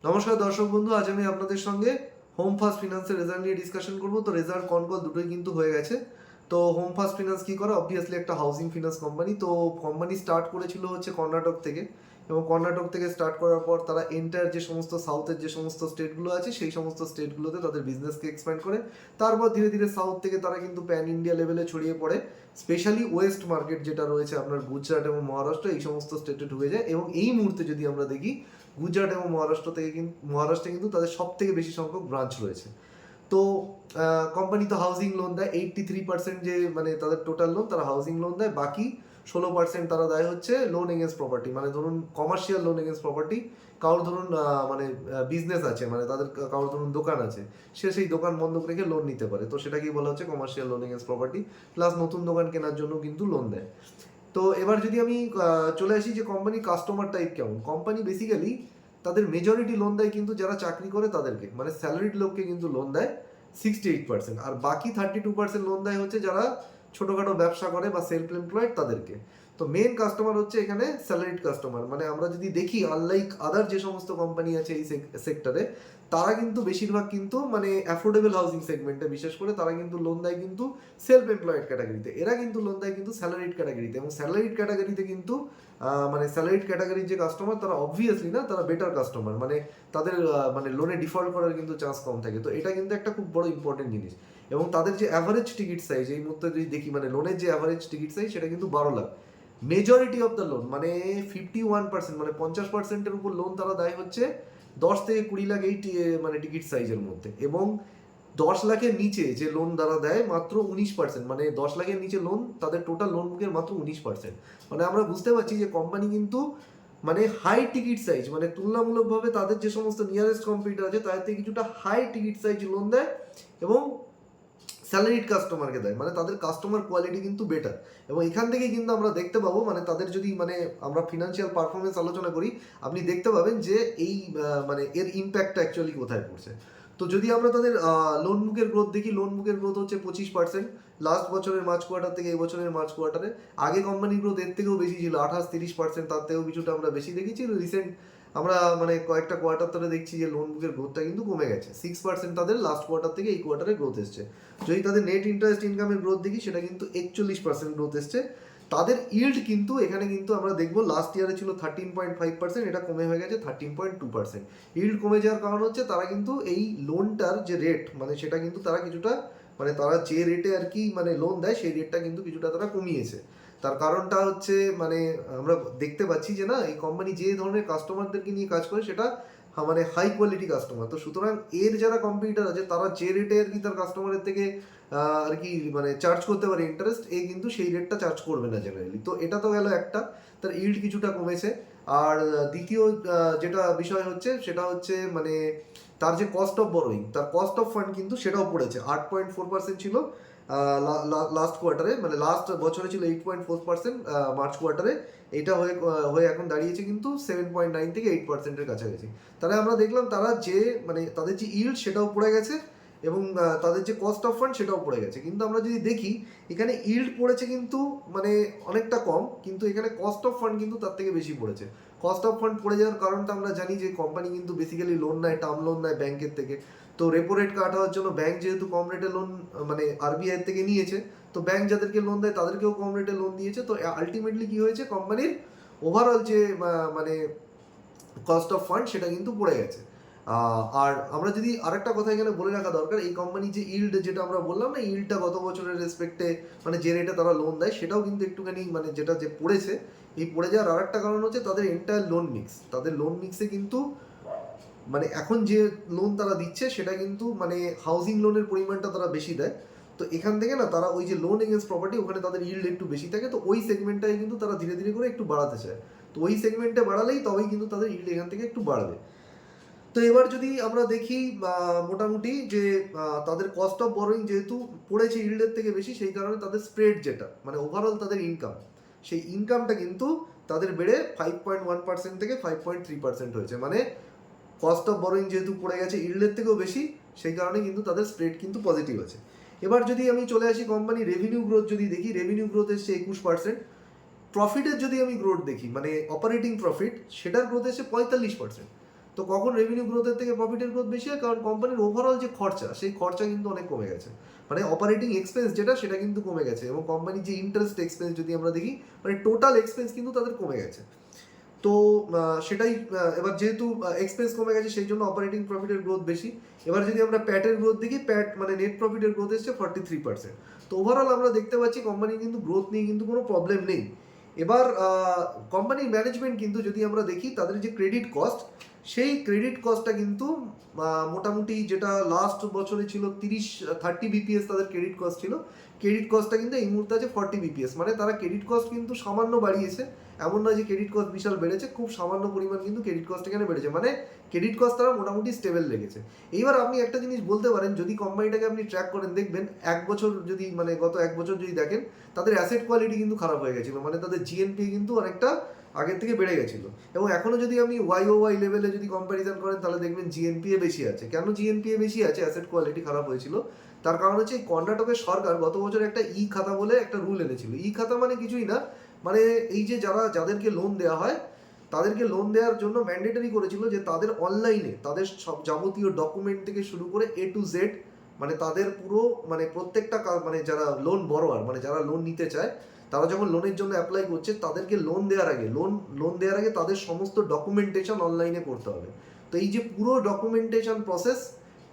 নমস্কার দর্শক বন্ধু, আজ আমি আপনাদের সঙ্গে হোম ফার্স্ট ফিনান্সের রেজাল্ট নিয়ে ডিসকাশন করব। তো রেজাল্ট কল দুটোই কিন্তু হয়ে গেছে। তো হোম ফার্স্ট ফিনান্স কি করে? অবভিয়াসলি একটা হাউজিং ফিনান্স কোম্পানি। তো কোম্পানি স্টার্ট করেছিল হচ্ছে কর্ণাটক থেকে, এবং কর্ণাটক থেকে স্টার্ট করার পর তারা এন্টায়ার যে সমস্ত সাউথের যে সমস্ত স্টেটগুলো আছে সেই সমস্ত স্টেটগুলোতে তাদের বিজনেসকে এক্সপ্যান্ড করে। তারপর ধীরে ধীরে সাউথ থেকে তারা কিন্তু প্যান ইন্ডিয়া লেভেলে ছড়িয়ে পড়ে। স্পেশালি ওয়েস্ট মার্কেট যেটা রয়েছে আপনার গুজরাট এবং মহারাষ্ট্র, এই সমস্ত স্টেটে ঢুকে যায়। এবং এই মুহূর্তে যদি আমরা দেখি, গুজরাট এবং মহারাষ্ট্রে কিন্তু তাদের সব থেকে বেশি সংখ্যক ব্রাঞ্চ রয়েছে। তো কোম্পানি তো হাউজিং লোন দেয় 83%, যে মানে তাদের টোটাল লোন তারা হাউজিং লোন দেয়। বাকি 16% তারা দেয় হচ্ছে লোন এগেন্স্ট প্রপার্টি, মানে ধরুন কমার্শিয়াল লোন এগেন্স্ট প্রপার্টি। কারোর ধরুন মানে বিজনেস আছে, মানে তাদের কারোর ধরুন দোকান আছে, সে সেই দোকান বন্ধক রেখে লোন নিতে পারে, তো সেটাকেই বলা হচ্ছে commercial loan against property. Plus নতুন দোকান কেনার জন্য কিন্তু লোন দেয়। তো এবার যদি আমি চলে আসি যে কোম্পানির কাস্টমার টাইপ কেমন। কোম্পানি বেসিক্যালি তাদের মেজরিটি লোন দেয় কিন্তু যারা চাকরি করে তাদেরকে, মানে স্যালারিড লোককে কিন্তু লোন দেয় 68%, আর বাকি 32% লোন দেয় হচ্ছে যারা ছোটোখাটো ব্যবসা করে বা সেলফ এমপ্লয়েড তাদেরকে। তো মেন কাস্টমার হচ্ছে এখানে স্যালারিড কাস্টমার। মানে আমরা যদি দেখি, আনলাইক আদার যে সমস্ত কোম্পানি আছে এই সেক্টরে, তারা কিন্তু বেশিরভাগ কিন্তু মানে অ্যাফোর্ডেবল হাউজিং সেগমেন্টে বিশেষ করে তারা কিন্তু লোন দেয় কিন্তু সেলফ এমপ্লয়েড ক্যাটাগরিতে। এরা কিন্তু লোন দেয় কিন্তু স্যালারিড ক্যাটাগরিতে, এবং স্যালারিড ক্যাটাগরিতে কিন্তু মানে স্যালারিড ক্যাটাগরির যে কাস্টমার তারা অবভিয়াসলি না, তারা বেটার কাস্টমার, মানে তাদের মানে লোনে ডিফল্ট করার কিন্তু চান্স কম থাকে। তো এটা কিন্তু একটা খুব বড় ইম্পর্টেন্ট জিনিস। এবং তাদের যে অ্যাভারেজ টিকিট সাইজ এই মুহূর্তে যদি দেখি, মানে লোনের যে অ্যাভারেজ টিকিট সাইজ সেটা কিন্তু 12 lakh. Majority of the loan মানে 51%, মানে 50%-এর উপর লোন তারা দেয় হচ্ছে 10 থেকে 20 লাখ এই মানে টিকিট সাইজের মধ্যে। এবং 10 লাখের নিচে যে লোন তারা দেয় মাত্র 19%, মানে 10 লাখের নিচে লোন তাদের টোটাল লোন বুকের মাত্র 19%। মানে আমরা বুঝতে পারছি যে কোম্পানি কিন্তু মানে হাই টিকিট সাইজ, মানে তুলনামূলকভাবে তাদের যে সমস্ত নিয়ারেস্ট কম্পিটিটর আছে তাদের থেকে কিছুটা হাই টিকিট সাইজ লোন দেয়, এবং স্যালারিড কাস্টমারকে দেয়, মানে তাদের কাস্টমার কোয়ালিটি কিন্তু বেটার। এবং এখান থেকে কিন্তু আমরা দেখতে পাবো, মানে তাদের যদি মানে আমরা ফিনান্সিয়াল পারফরমেন্স আলোচনা করি, আপনি দেখতে পাবেন যে এই মানে এর ইম্প্যাক্টটা অ্যাকচুয়ালি কোথায় পড়ছে। তো যদি আমরা তাদের লোন বুকের গ্রোথ দেখি, লোন বুকের গ্রোথ হচ্ছে 25% লাস্ট বছরের মার্চ কোয়ার্টার থেকে এই বছরের মার্চ কোয়ার্টারে। আগে কোম্পানির গ্রোথ এর থেকেও বেশি ছিল, 28-30%, তার থেকেও কিছুটা আমরা বেশি দেখেছি। রিসেন্ট আমরা মানে কয়েকটা কোয়ার্টার ধরে দেখছি যে লোন বুকের গ্রোথটা কিন্তু কমে গেছে। 6% তাদের লাস্ট কোয়ার্টার থেকে এই কোয়ার্টারে গ্রোথ এসছে। যদি তাদের নেট ইন্টারেস্ট ইনকামের গ্রোথ দেখি, সেটা কিন্তু 41% গ্রোথ এসছে। তাদের ইল্ড কিন্তু এখানে কিন্তু আমরা দেখবো লাস্ট ইয়ারে ছিল 13.5%, এটা কমে হয়ে গেছে 13.2%। ইল্ড কমে যাওয়ার কারণ হচ্ছে তারা কিন্তু এই লোনটার যে রেট, মানে সেটা কিন্তু তারা কিছুটা মানে তারা যে রেটে আর কি মানে লোন দেয় সেই রেটটা কিন্তু কিছুটা তারা কমিয়েছে। তার কারণটা হচ্ছে মানে আমরা দেখতে পাচ্ছি যে না, এই কোম্পানি যে ধরনের কাস্টমারদেরকে নিয়ে কাজ করে সেটা মানে হাই কোয়ালিটি কাস্টমার। তো সুতরাং এর যারা কম্পিটিটর আছে তারা যে রেটে আর কি তার কাস্টমারের থেকে আর কি মানে চার্জ করতে পারে ইন্টারেস্ট, এই কিন্তু সেই রেটটা চার্জ করবে না জেনারেলি। তো এটা তো গেল একটা, তার ইল্ড কিছুটা কমেছে। আর দ্বিতীয় যেটা বিষয় হচ্ছে সেটা হচ্ছে মানে তার যে কস্ট অফ বরোয়িং, তার কস্ট অফ ফান্ড কিন্তু সেটাও পড়েছে। 8.4% ছিল লাস্ট কোয়ার্টারে, মানে লাস্ট বছরে ছিল 8.4% মার্চ কোয়ার্টারে। এটা হয়ে হয়ে এখন দাঁড়িয়েছে কিন্তু 7.9 থেকে 8%-এর কাছাকাছি। তাহলে আমরা দেখলাম তারা যে মানে তাদের যে ইল্ড সেটাও পড়ে গেছে, এবং তাদের যে কস্ট অফ ফান্ড সেটাও পড়ে গেছে। কিন্তু আমরা যদি দেখি এখানে ইল্ড পড়েছে কিন্তু মানে অনেকটা কম, কিন্তু এখানে কস্ট অফ ফান্ড কিন্তু তার থেকে বেশি পড়েছে। কস্ট অফ ফান্ড পড়ে যাওয়ার কারণটা আমরা জানি যে কোম্পানি কিন্তু বেসিক্যালি লোন নেয়, টার্ম লোন নেয় ব্যাংকের থেকে। তো রেপো রেট কাট হওয়ার জন্য ব্যাংক যেহেতু কম রেটে লোন মানে আরবিআই থেকে নিয়েছে, তো ব্যাংক যাদেরকে লোন দেয় তাদেরকেও কম রেটে লোন দিয়েছে। তো আলটিমেটলি কি হয়েছে, কোম্পানির ওভারঅল যে মানে কস্ট অফ ফান্ড সেটা কিন্তু পড়ে গেছে। আর আমরা যদি আরেকটা কথা এখানে বলে রাখা দরকার, এই কোম্পানি যে ইল্ড যেটা আমরা বললাম না, ইল্ডটা গত বছরের রেসপেক্টে মানে যে রেটে তারা লোন দেয় সেটাও কিন্তু একটুখানি মানে যেটা যে পড়েছে, এই পড়ে যাওয়ার আরেকটা কারণ হচ্ছে তাদের এন্টায়ার লোন মিক্স। তাদের লোন মিক্সে কিন্তু মানে এখন যে লোন তারা দিচ্ছে সেটা কিন্তু মানে হাউজিং লোনের পরিমাণটা তারা বেশি দেয়। তো এখান থেকে না তারা ওই যে লোন এগেন্স্ট প্রপার্টি ওখানে তাদের ইল্ড একটু বেশি থাকে, তো ওই সেগমেন্টটাই কিন্তু তারা ধীরে ধীরে করে একটু বাড়াতে চায়। তো ওই সেগমেন্টে বাড়ালেই তবেই কিন্তু তাদের ইল্ড এখান থেকে একটু বাড়বে। তো এবার যদি আমরা দেখি মোটামুটি যে তাদের কস্ট অফ বরোয়িং যেহেতু পড়েছে ইল্ডের থেকে বেশি, সেই কারণে তাদের স্প্রেড যেটা মানে ওভারঅল তাদের ইনকাম, সেই ইনকামটা কিন্তু তাদের বেড়ে 5.1% থেকে 5.3% হয়েছে। মানে কস্ট অফ বরোয়িং যেহেতু পড়ে গেছে ইল্ডের থেকেও বেশি, সেই কারণে কিন্তু তাদের স্প্রেড কিন্তু পজিটিভ আছে। এবার যদি আমি চলে আসি কোম্পানি রেভিনিউ গ্রোথ যদি দেখি, রেভিনিউ গ্রোথ এসছে 21%। প্রফিটের যদি আমি গ্রোথ দেখি মানে অপারেটিং প্রফিট, সেটার গ্রোথ এসছে 45%। তো তো কখন রেভিনিউ গ্রোথের থেকে প্রফিটের গ্রোথ বেশি হয়? কারণ কোম্পানির ওভারঅল যে খরচা, সেই খরচা কিন্তু অনেক কমে গেছে, মানে অপারেটিং এক্সপেন্স যেটা সেটা কিন্তু কমে গেছে, এবং কোম্পানির যে ইন্টারেস্ট এক্সপেন্স যদি আমরা দেখি, মানে টোটাল এক্সপেন্স কিন্তু তাদের কমে গেছে। তো সেটাই এবার যেহেতু এক্সপেন্স কমে গেছে সেই জন্য অপারেটিং প্রফিটের গ্রোথ বেশি। এবার যদি আমরা প্যাটের গ্রোথ দেখি, প্যাট মানে নেট প্রফিটের গ্রোথ এসছে 43%। তো ওভারঅল আমরা দেখতে পাচ্ছি কোম্পানির কিন্তু গ্রোথ নিয়ে কিন্তু কোনো প্রবলেম নেই। এবার কোম্পানির ম্যানেজমেন্ট কিন্তু যদি আমরা দেখি তাদের যে ক্রেডিট কস্ট, সেই ক্রেডিট কস্টটা কিন্তু মোটামুটি যেটা লাস্ট বছরে ছিল 30 বিপিএস তাদের ক্রেডিট কস্ট ছিল, ক্রেডিট কস্টটা কিন্তু এই মুহূর্তে আছে 40 বিপিএস। মানে তারা ক্রেডিট কস্ট কিন্তু সামান্য বাড়িয়েছে, এমন নয় যে ক্রেডিট কস্ট বিশাল বেড়েছে, খুব সামান্য পরিমাণ কিন্তু ক্রেডিট কস্ট এখানে বেড়েছে, মানে ক্রেডিট কস্ট তারা মোটামুটি স্টেবল রেখেছে। এইবার আপনি একটা জিনিস বলতে পারেন, যদি কোম্পানিটাকে আপনি ট্র্যাক করেন দেখবেন এক বছর যদি মানে গত এক বছর যদি দেখেন, তাদের অ্যাসেট কোয়ালিটি কিন্তু খারাপ হয়ে গেছিলো, মানে তাদের জিএনপি কিন্তু অনেকটা আগের থেকে বেড়ে গেছিলো। এবং এখনও যদি আপনি ওয়াই লেভেলে যদি কম্প্যারিজন করেন তাহলে দেখবেন জিএনপিএ বেশি আছে। কেন জিএনপিএ বেশি আছে, অ্যাসেট কোয়ালিটি খারাপ হয়েছিল, তার কারণ হচ্ছে কর্ণাটকের সরকার গত বছর একটা ই খাতা বলে একটা রুল এনেছিল। ই খাতা মানে কিছুই না, মানে এই যে যাদেরকে লোন দেওয়া হয় তাদেরকে লোন দেওয়ার জন্য ম্যান্ডেটরি করেছিল যে তাদের অনলাইনে তাদের সব যাবতীয় ডকুমেন্ট থেকে শুরু করে এ টু জেড, মানে তাদের পুরো মানে প্রত্যেকটা মানে যারা লোন বড়োয়ার, মানে যারা লোন নিতে চায়, তারা যখন লোনের জন্য অ্যাপ্লাই করছে তাদেরকে লোন দেওয়ার আগে তাদের সমস্ত ডকুমেন্টেশন অনলাইনে করতে হবে। তো এই যে পুরো ডকুমেন্টেশন প্রসেস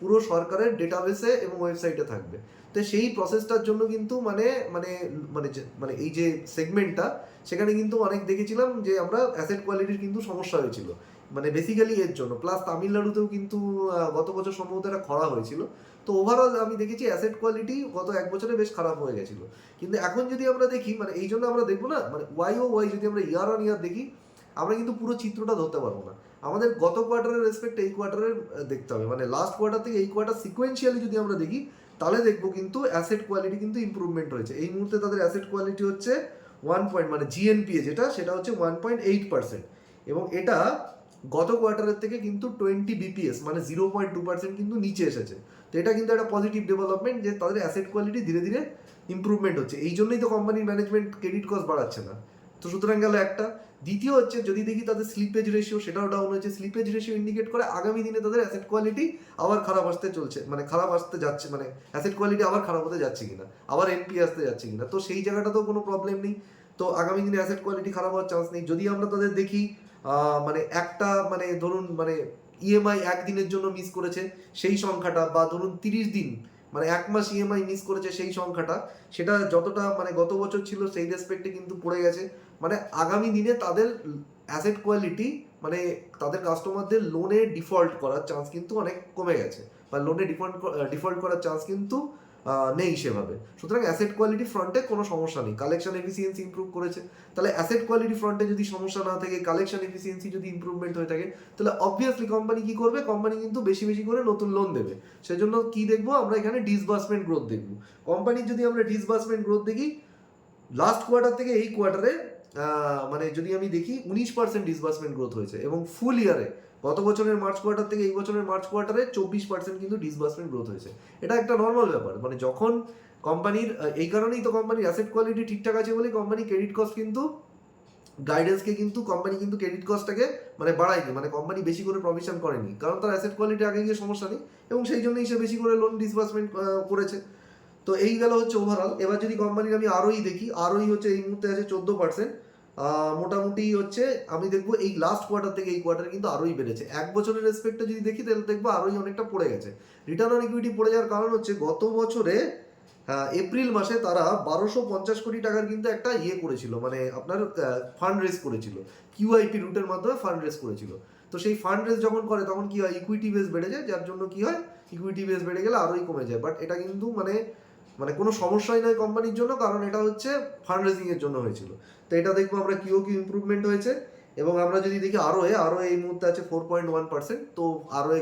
পুরো সরকারের ডেটাবেসে এবং ওয়েবসাইটে থাকবে। তো সেই প্রসেসটার জন্য কিন্তু মানে মানে মানে মানে এই যে সেগমেন্টটা, সেখানে কিন্তু অনেক দেখেছিলাম যে আমরা অ্যাসেট কোয়ালিটির কিন্তু সমস্যা হয়েছিল, মানে বেসিক্যালি এর জন্য। প্লাস তামিলনাড়ুতেও কিন্তু গত বছর সম্ভবত একটা খরা হয়েছিল। তো ওভারঅল আমি দেখেছি অ্যাসেট কোয়ালিটি গত এক বছরে বেশ খারাপ হয়ে গেছিলো। কিন্তু এখন যদি আমরা দেখি, মানে এই জন্য আমরা দেখবো না, মানে ওয়াই যদি আমরা ইয়ার অন ইয়ার দেখি, আমরা কিন্তু পুরো চিত্রটা ধরতে পারবো না। আমাদের গত কোয়ার্টারের রেসপেক্ট এই কোয়ার্টারের দেখতে হবে, মানে লাস্ট কোয়ার্টার থেকে এই কোয়ার্টার সিকোয়েন্সিয়ালি যদি আমরা দেখি, তাহলে দেখবো কিন্তু অ্যাসেট কোয়ালিটি কিন্তু ইম্প্রুভমেন্ট হয়েছে। এই মুহূর্তে তাদের অ্যাসেট কোয়ালিটি হচ্ছে 1 মানে জিএনপিএ যেটা, সেটা হচ্ছে 1.8%, এবং এটা গত কোয়ার্টারের থেকে কিন্তু 20 বিপিএস মানে 0.2% কিন্তু নিচে এসেছে। তো এটা কিন্তু একটা পজিটিভ ডেভেলপমেন্ট যে তাদের অ্যাসেট কোয়ালিটি ধীরে ধীরে ইম্প্রুভমেন্ট হচ্ছে। এই জন্যই তো কোম্পানির ম্যানেজমেন্ট ক্রেডিট কস্ট বাড়াচ্ছে না। তো সুতরাং গেল একটা। দ্বিতীয় হচ্ছে যদি দেখি তাদের স্লিপেজ রেশিও, সেটাও ডাউন হয়েছে। স্লিপেজ রেশিও ইন্ডিকেট করে আগামী দিনে তাদের অ্যাসেট কোয়ালিটি আবার খারাপ আসতে চলছে, মানে খারাপ আসতে যাচ্ছে, মানে অ্যাসেট কোয়ালিটি আবার খারাপ হতে যাচ্ছে কিনা, আবার এনপি আসতে যাচ্ছে কিনা। তো সেই জায়গাটাতেও কোনো প্রবলেম নেই। তো আগামী দিনে অ্যাসেট কোয়ালিটি খারাপ হওয়ার চান্স নেই। যদি আমরা তাদের দেখি মানে একটা মানে ধরুন মানে ইএমআই একদিনের জন্য মিস করেছে সেই সংখ্যাটা, বা ধরুন 30 দিন মানে এক মাস ইএমআই মিস করেছে সেই সংখ্যাটা, সেটা যতটা মানে গত বছর ছিল সেই রেসপেক্টে কিন্তু পড়ে গেছে। মানে আগামী দিনে তাদের অ্যাসেট কোয়ালিটি, মানে তাদের কাস্টমারদের লোনে ডিফল্ট করার চান্স কিন্তু অনেক কমে গেছে, বা লোনে ডিফল্ট করার চান্স কিন্তু নেই সেভাবে। সুতরাং অ্যাসেট কোয়ালিটি ফ্রন্টে কোনো সমস্যা নেই। কালেকশন এফিসিয়েন্সি ইমপ্রুভ করেছে, তাহলে অ্যাসেট কোয়ালিটি ফ্রন্টে যদি সমস্যা না থাকে, কালেকশন এফিসিয়েন্সি যদি ইমপ্রুভমেন্ট হয়ে থাকে, তাহলে অবভিয়াসলি কোম্পানি কি করবে, কোম্পানি কিন্তু বেশি বেশি করে নতুন লোন দেবে। সেজন্য কি দেখবো আমরা এখানে, ডিসবার্সমেন্ট গ্রোথ দেখবো। কোম্পানির যদি আমরা ডিসবার্সমেন্ট গ্রোথ দেখি, লাস্ট কোয়ার্টার থেকে এই কোয়ার্টারে মানে যদি আমি দেখি 19% ডিসবার্সমেন্ট গ্রোথ হয়েছে, এবং ফুল ইয়ারে গত বছরের মার্চ কোয়ার্টার থেকে এই বছরের মার্চ কোয়ার্টারে 24% কিন্তু ডিসবার্সমেন্ট গ্রোথ হয়েছে। এটা একটা নর্মাল ব্যাপার, মানে যখন কোম্পানির এই কারণেই তো কোম্পানির অ্যাসেট কোয়ালিটি ঠিকঠাক আছে বলে কোম্পানি ক্রেডিট কস্ট কিন্তু গাইডেন্সকে কিন্তু কোম্পানি কিন্তু ক্রেডিট কস্টটাকে মানে বাড়ায়নি, মানে কোম্পানি বেশি করে প্রভিশন করেনি, কারণ তার অ্যাসেট কোয়ালিটি আগে গিয়ে সমস্যা নেই, এবং সেই জন্যই সে বেশি করে লোন ডিসবার্সমেন্ট করেছে। তো এই গেল হচ্ছে ওভারঅল। এবার যদি কোম্পানির আমি আরওই দেখি, আরওই হচ্ছে এই মুহূর্তে আছে 14%। মোটামুটি হচ্ছে আমি দেখবো এই লাস্ট কোয়ার্টার থেকে এই কোয়ার্টারে কিন্তু আরোই বেড়েছে। এক বছরের রেসপেক্টে যদি দেখি তাহলে দেখবো আরোই অনেকটা পড়ে গেছে। রিটার্ন অন ইকুইটি পড়ে যাওয়ার কারণ হচ্ছে গত বছরে এপ্রিল মাসে তারা 1250 কোটি টাকার কিন্তু একটা করেছিল, মানে আপনার ফান্ড রেজ করেছিল, কিউআইপি রুটের মাধ্যমে ফান্ড রেজ করেছিল। তো সেই ফান্ড রেজ যখন করে তখন কি হয়, ইকুইটি বেস বেড়ে যায়, যার জন্য কি হয়, ইকুইটি বেস বেড়ে গেলে আরোই কমে যায়। বাট এটা কিন্তু মানে মানে কোনো সমস্যাই নয় কোম্পানির জন্য, কারণ এটা হচ্ছে ফান্ড রেজিং এর জন্য হয়েছিল। তো এটা দেখবো আমরা কিউ ইমপ্রুভমেন্ট হয়েছে। এবং আমরা যদি দেখি আরও এই মুহূর্তে আছে 4.1%। তো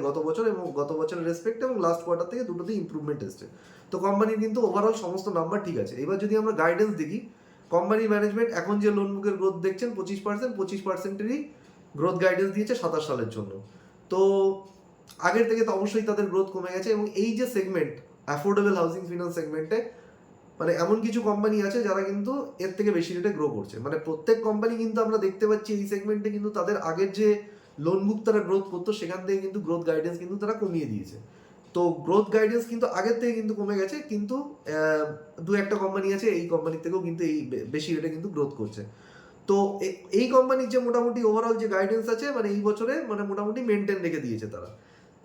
গত বছর এবং গত বছরের রেসপেক্ট এবং লাস্ট কোয়ার্টার থেকে দুটোতেই ইমপ্রুভমেন্ট এসছে। তো কোম্পানির কিন্তু ওভারঅল সমস্ত নাম্বার ঠিক আছে। এবার যদি আমরা গাইডেন্স দেখি, কোম্পানি ম্যানেজমেন্ট এখন যে লোন বুকের গ্রোথ দেখছেন 25%-25%-এরই গ্রোথ গাইডেন্স দিয়েছে 27 সালের জন্য। তো আগের থেকে তো অবশ্যই তাদের গ্রোথ কমে গেছে, এবং এই যে সেগমেন্ট অ্যাফোর্ডেবল হাউসিং ফিনান্স সেগমেন্টে মানে এমন কিছু কোম্পানি আছে যারা কিন্তু এর থেকে বেশি রেটে গ্রো করছে। মানে প্রত্যেক কোম্পানি কিন্তু আমরা দেখতে পাচ্ছি এই সেগমেন্টে কিন্তু তাদের আগের যে লোন বুক তারা গ্রোথ করতো, সেখান থেকে কিন্তু গ্রোথ গাইডেন্স কিন্তু তারা কমিয়ে দিয়েছে। তো গ্রোথ গাইডেন্স কিন্তু আগের থেকে কিন্তু কমে গেছে, কিন্তু দু একটা কোম্পানি আছে এই কোম্পানির থেকেও কিন্তু এই বেশি রেটে কিন্তু গ্রোথ করছে। তো এই কোম্পানির যে মোটামুটি ওভারঅল যে গাইডেন্স আছে মানে এই বছরে মানে মোটামুটি মেনটেন রেখে দিয়েছে তারা।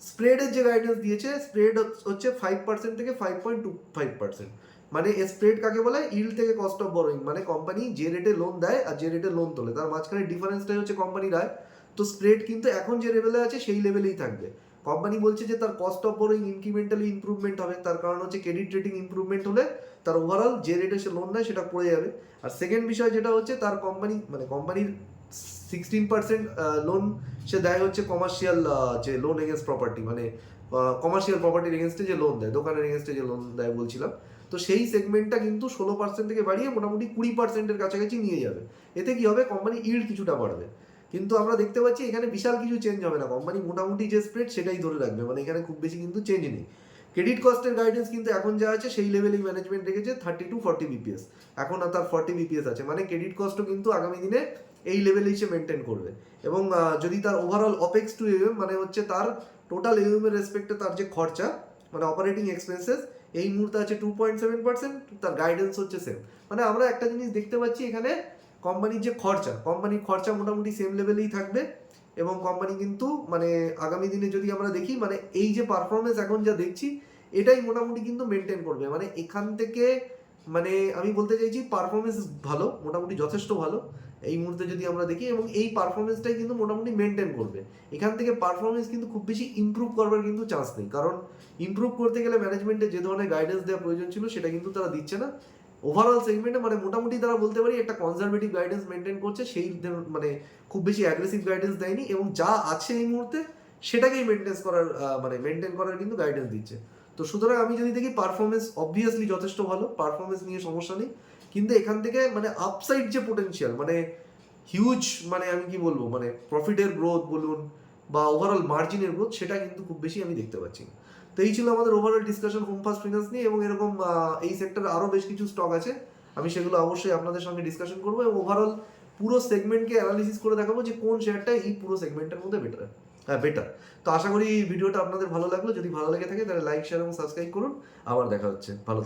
স্প্রেডের যে গাইডেন্স দিয়েছে, স্প্রেড হচ্ছে 5% থেকে 5.25%। মানে স্প্রেড কাকে বলে? ইল্ড থেকে কস্ট অফ বরোইং, মানে কোম্পানি যে রেটে লোন দেয় আর যে রেটে লোন তোলে তার মাঝখানে ডিফারেন্সটাই হচ্ছে কোম্পানির আয়। তো স্প্রেড কিন্তু এখন যে লেভেলে আছে সেই লেভেলেই থাকবে। কোম্পানি বলছে যে তার cost of borrowing incrementally improvement হবে, তার কারণ হচ্ছে ক্রেডিট রেটিং ইমপ্রুভমেন্ট হলে তার ওভারঅল যে রেটে সে লোন নেয় সেটা পড়ে যাবে। আর সেকেন্ড বিষয় যেটা হচ্ছে তার কোম্পানি মানে কোম্পানির 16% লোন সে দেয় হচ্ছে কমার্শিয়াল, যে লোন এগেনস্ট প্রপার্টি, মানে কমার্শিয়াল প্রপার্টির এগেনস্টে যে লোন দেয়, দোকানের এগেনস্টে যে লোন দেয় বলছিলাম। তো সেই সেগমেন্টটা কিন্তু 16% থেকে বাড়িয়ে মোটামুটি 20%-এর কাছাকাছি নিয়ে যাবে। এতে কি হবে? কোম্পানি ইল্ড কিছুটা বাড়বে। কিন্তু আমরা দেখতে পাচ্ছি এখানে বিশাল কিছু চেঞ্জ হবে না, কোম্পানি মোটামুটি যে স্প্রেড সেটাই ধরে রাখবে, মানে এখানে খুব বেশি কিন্তু চেঞ্জ নেই। ক্রেডিট কস্টের গাইডেন্স কিন্তু এখন যা আছে সেই লেভেলেই ম্যানেজমেন্ট রেখেছে, 30 to 40 বিপিএস। এখন আর তার 40 বিপিএস আছে, মানে ক্রেডিট কস্টও কিন্তু আগামী দিনে এই লেভেলেই সে মেনটেন করবে। এবং যদি তার ওভারঅল অপেক্স টু এম মানে হচ্ছে তার টোটাল এম এর রেসপেক্টে তার যে খরচা মানে অপারেটিং এক্সপেন্সেস এই মুহূর্তে আছে 2.7%, তার গাইডেন্স হচ্ছে সেম। মানে আমরা একটা জিনিস দেখতে পাচ্ছি এখানে, কোম্পানির যে কোম্পানির খরচা মোটামুটি সেম লেভেলেই থাকবে। এবং কোম্পানি কিন্তু মানে আগামী দিনে যদি আমরা দেখি মানে এই যে পারফরমেন্স এখন যা দেখছি এটাই মোটামুটি কিন্তু মেনটেন করবে। মানে এখান থেকে মানে আমি বলতে চাইছি পারফরমেন্স ভালো, মোটামুটি যথেষ্ট ভালো এই মুহূর্তে যদি আমরা দেখি, এবং এই পারফরমেন্সটাই কিন্তু মোটামুটি মেনটেন করবে। এখান থেকে পারফরমেন্স কিন্তু খুব বেশি ইমপ্রুভ করবার কিন্তু চান্স নেই, কারণ ইমপ্রুভ করতে গেলে ম্যানেজমেন্টে যে ধরনের গাইডেন্স দেওয়া প্রয়োজন ছিল সেটা কিন্তু তারা দিচ্ছে না। ওভারঅল সেগমেন্টে মানে মোটামুটি তারা বলতে পারি একটা কনজারভেটিভ গাইডেন্স মেনটেন করছে, সেই মানে খুব বেশি অ্যাগ্রেসিভ গাইডেন্স দেয়নি, এবং যা আছে এই মুহূর্তে সেটাকেই মেনটেন করার কিন্তু গাইডেন্স দিচ্ছে। তো সুতরাং আমি যদি দেখি পারফরমেন্স অবভিয়াসলি যথেষ্ট ভালো, পারফরমেন্স নিয়ে সমস্যা নেই, কিন্তু এখান থেকে মানে আপসাইড যে পোটেনশিয়াল মানে হিউজ, মানে আমি কি বলবো মানে প্রফিটের গ্রোথ বলুন বা ওভারঅল মার্জিনের গ্রোথ সেটা কিন্তু খুব বেশি আমি দেখতে পাচ্ছি না। তো এই ছিল আমাদের overall discussion home first finance নিয়ে, এবং এরকম এই সেক্টরে আরও বেশ কিছু স্টক আছে, আমি সেগুলো অবশ্যই আপনাদের সঙ্গে ডিসকাশন করবো এবং ওভারঅল পুরো সেগমেন্টকে অ্যানালিসিস করে দেখাবো যে কোন শেয়ারটা এই পুরো সেগমেন্টের মধ্যে বেটার। তো আশা করি ভিডিওটা আপনাদের ভালো লাগলো, যদি ভালো লেগে থাকে তাহলে লাইক শেয়ার এবং সাবস্ক্রাইব করুন। আবার দেখা হচ্ছে, ভালো